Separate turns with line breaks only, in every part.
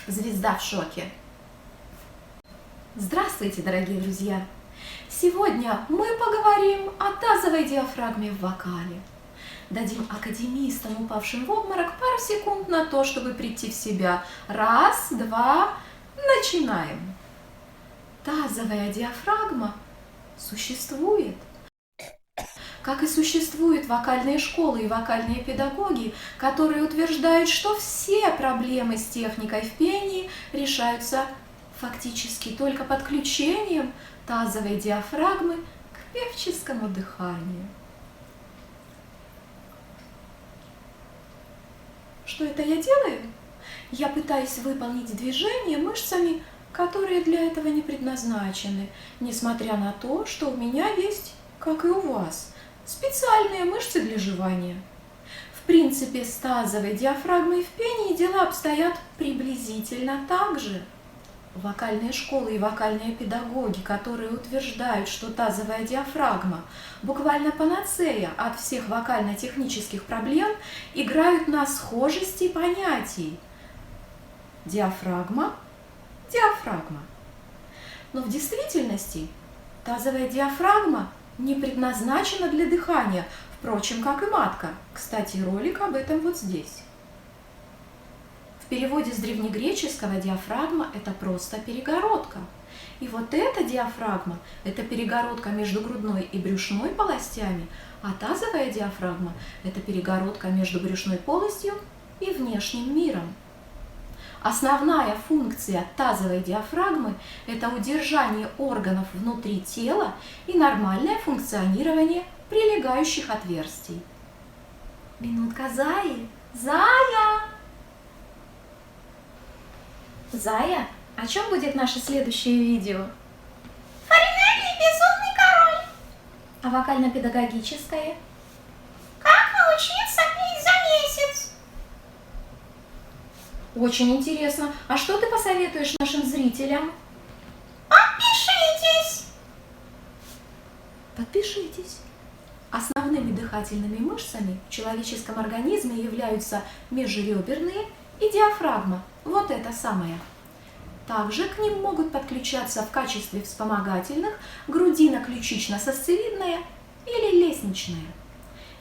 Звезда в шоке. Здравствуйте, дорогие друзья! Сегодня мы поговорим о тазовой диафрагме в вокале. Дадим академистам, упавшим в обморок, пару секунд на то, чтобы прийти в себя. Раз, два, начинаем. Тазовая диафрагма существует. Как и существуют вокальные школы и вокальные педагоги, которые утверждают, что все проблемы с техникой в пении решаются фактически только подключением тазовой диафрагмы к певческому дыханию. Что это я делаю? Я пытаюсь выполнить движения мышцами, которые для этого не предназначены, несмотря на то, что у меня есть, как и у вас, специальные мышцы для жевания. В принципе, с тазовой диафрагмой в пении дела обстоят приблизительно так же. Вокальные школы и вокальные педагоги, которые утверждают, что тазовая диафрагма буквально панацея от всех вокально-технических проблем, играют на схожести понятий. Диафрагма, диафрагма. Но в действительности тазовая диафрагма не предназначена для дыхания, впрочем, как и матка. Кстати, ролик об этом вот здесь. В переводе с древнегреческого диафрагма – это просто перегородка. И вот эта диафрагма – это перегородка между грудной и брюшной полостями, а тазовая диафрагма – это перегородка между брюшной полостью и внешним миром. Основная функция тазовой диафрагмы – это удержание органов внутри тела и нормальное функционирование прилегающих отверстий. Минутка Заи. Зая! Зая, о чем будет наше следующее видео?
Фаринелли и безумный король.
А вокально-педагогическое?
Как научиться петь за месяц?
Очень интересно. А что ты посоветуешь нашим зрителям?
Подпишитесь.
Подпишитесь. Основными дыхательными мышцами в человеческом организме являются межреберные и диафрагма. Вот это самое. Также к ним могут подключаться в качестве вспомогательных грудино-ключично-сосцевидная или лестничная.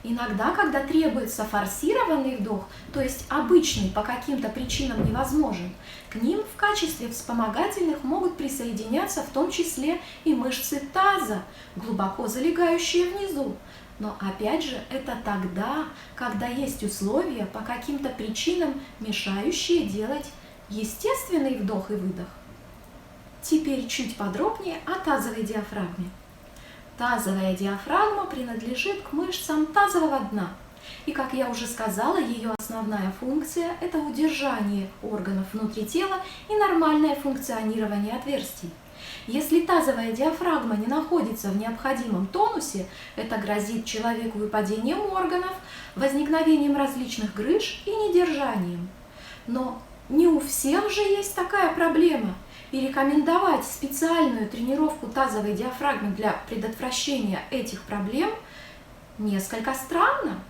Иногда, когда требуется форсированный вдох, то есть обычный по каким-то причинам невозможен, к ним в качестве вспомогательных могут присоединяться в том числе и мышцы таза, глубоко залегающие внизу. Но опять же, это тогда, когда есть условия по каким-то причинам, мешающие делать естественный вдох и выдох. Теперь чуть подробнее о тазовой диафрагме. Тазовая диафрагма принадлежит к мышцам тазового дна. И, как я уже сказала, ее основная функция – это удержание органов внутри тела и нормальное функционирование отверстий. Если тазовая диафрагма не находится в необходимом тонусе, это грозит человеку выпадением органов, возникновением различных грыж и недержанием. Но не у всех же есть такая проблема. И рекомендовать специальную тренировку тазовой диафрагмы для предотвращения этих проблем несколько странно.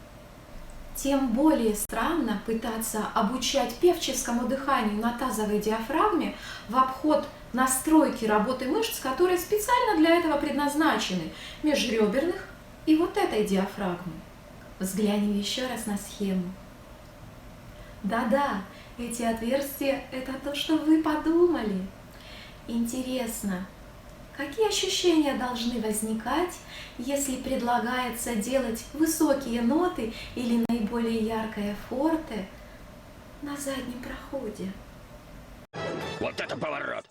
Тем более странно пытаться обучать певческому дыханию на тазовой диафрагме в обход настройки работы мышц, которые специально для этого предназначены, межреберных и вот этой диафрагмы. Взглянем еще раз на схему. Да-да, эти отверстия – это то, что вы подумали. Интересно, какие ощущения должны возникать, если предлагается делать высокие ноты или наиболее яркое форте на заднем проходе?
Вот это поворот!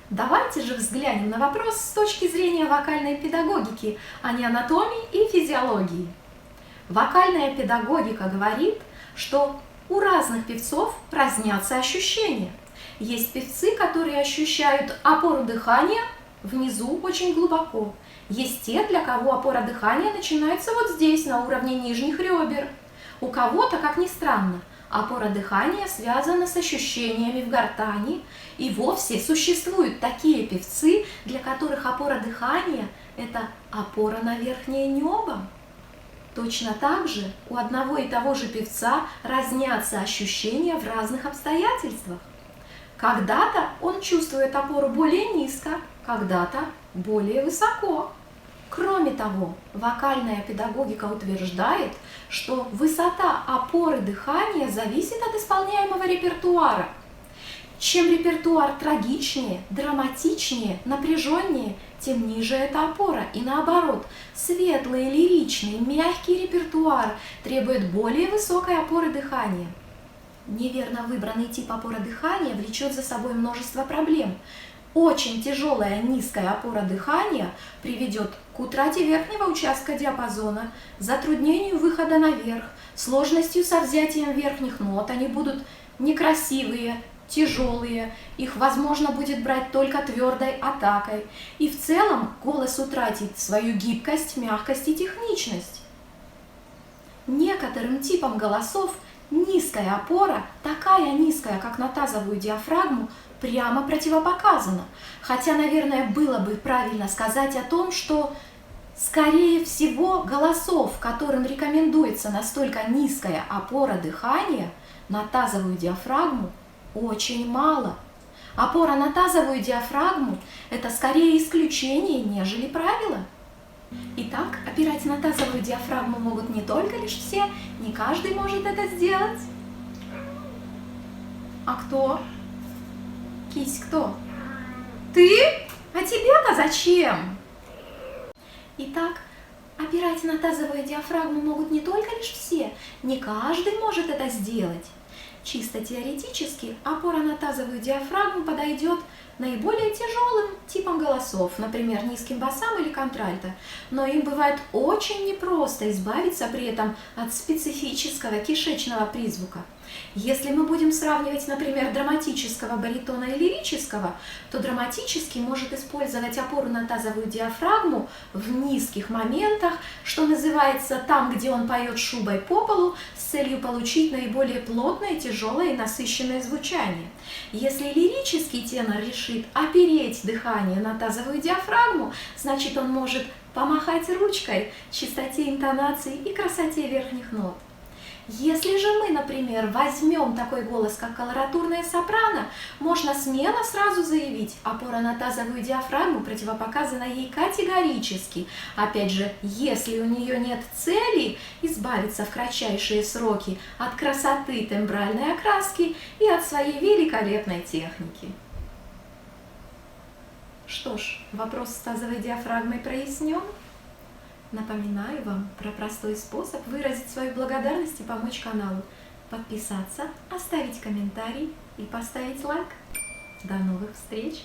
Давайте же взглянем на вопрос с точки зрения вокальной педагогики, а не анатомии и физиологии. Вокальная педагогика говорит, что у разных певцов разнятся ощущения. Есть певцы, которые ощущают опору дыхания внизу очень глубоко. Есть те, для кого опора дыхания начинается вот здесь, на уровне нижних ребер. У кого-то, как ни странно, опора дыхания связана с ощущениями в гортани. И вовсе существуют такие певцы, для которых опора дыхания – это опора на верхнее небо. Точно так же у одного и того же певца разнятся ощущения в разных обстоятельствах. Когда-то он чувствует опору более низко, когда-то более высоко. Кроме того, вокальная педагогика утверждает, что высота опоры дыхания зависит от исполняемого репертуара. Чем репертуар трагичнее, драматичнее, напряженнее, тем ниже эта опора. И наоборот, светлый, лиричный, мягкий репертуар требует более высокой опоры дыхания. Неверно выбранный тип опоры дыхания влечет за собой множество проблем. Очень тяжелая низкая опора дыхания приведет к утрате верхнего участка диапазона, затруднению выхода наверх, сложностью со взятием верхних нот. Они будут некрасивые, тяжелые, их возможно будет брать только твердой атакой. И в целом голос утратит свою гибкость, мягкость и техничность. Некоторым типам голосов низкая опора, такая низкая, как на тазовую диафрагму, прямо противопоказана. Хотя, наверное, было бы правильно сказать о том, что, скорее всего, голосов, которым рекомендуется настолько низкая опора дыхания на тазовую диафрагму, очень мало. Опора на тазовую диафрагму – это скорее исключение, нежели правило. Итак, опирать на тазовую диафрагму могут не только лишь все, не каждый может это сделать. А кто? Кись, кто? Ты? А тебе-то зачем? Итак, опирать на тазовую диафрагму могут не только лишь все, не каждый может это сделать. Чисто теоретически опора на тазовую диафрагму подойдет наиболее тяжелым типам голосов, например, низким басам или контральто, но им бывает очень непросто избавиться при этом от специфического кишечного призвука. Если мы будем сравнивать, например, драматического баритона и лирического, то драматический может использовать опору на тазовую диафрагму в низких моментах, что называется, там, где он поет шубой по полу, с целью получить наиболее плотное, тяжелое и насыщенное звучание. Если лирический тенор решит опереть дыхание на тазовую диафрагму, значит, он может помахать ручкой чистоте интонаций и красоте верхних нот. Если же мы, например, возьмем такой голос, как колоратурная сопрано, можно смело сразу заявить, опора на тазовую диафрагму противопоказана ей категорически. Опять же, если у нее нет цели избавиться в кратчайшие сроки от красоты тембральной окраски и от своей великолепной техники. Что ж, вопрос с тазовой диафрагмой прояснен. Напоминаю вам про простой способ выразить свою благодарность и помочь каналу. Подписаться, оставить комментарий и поставить лайк. До новых встреч!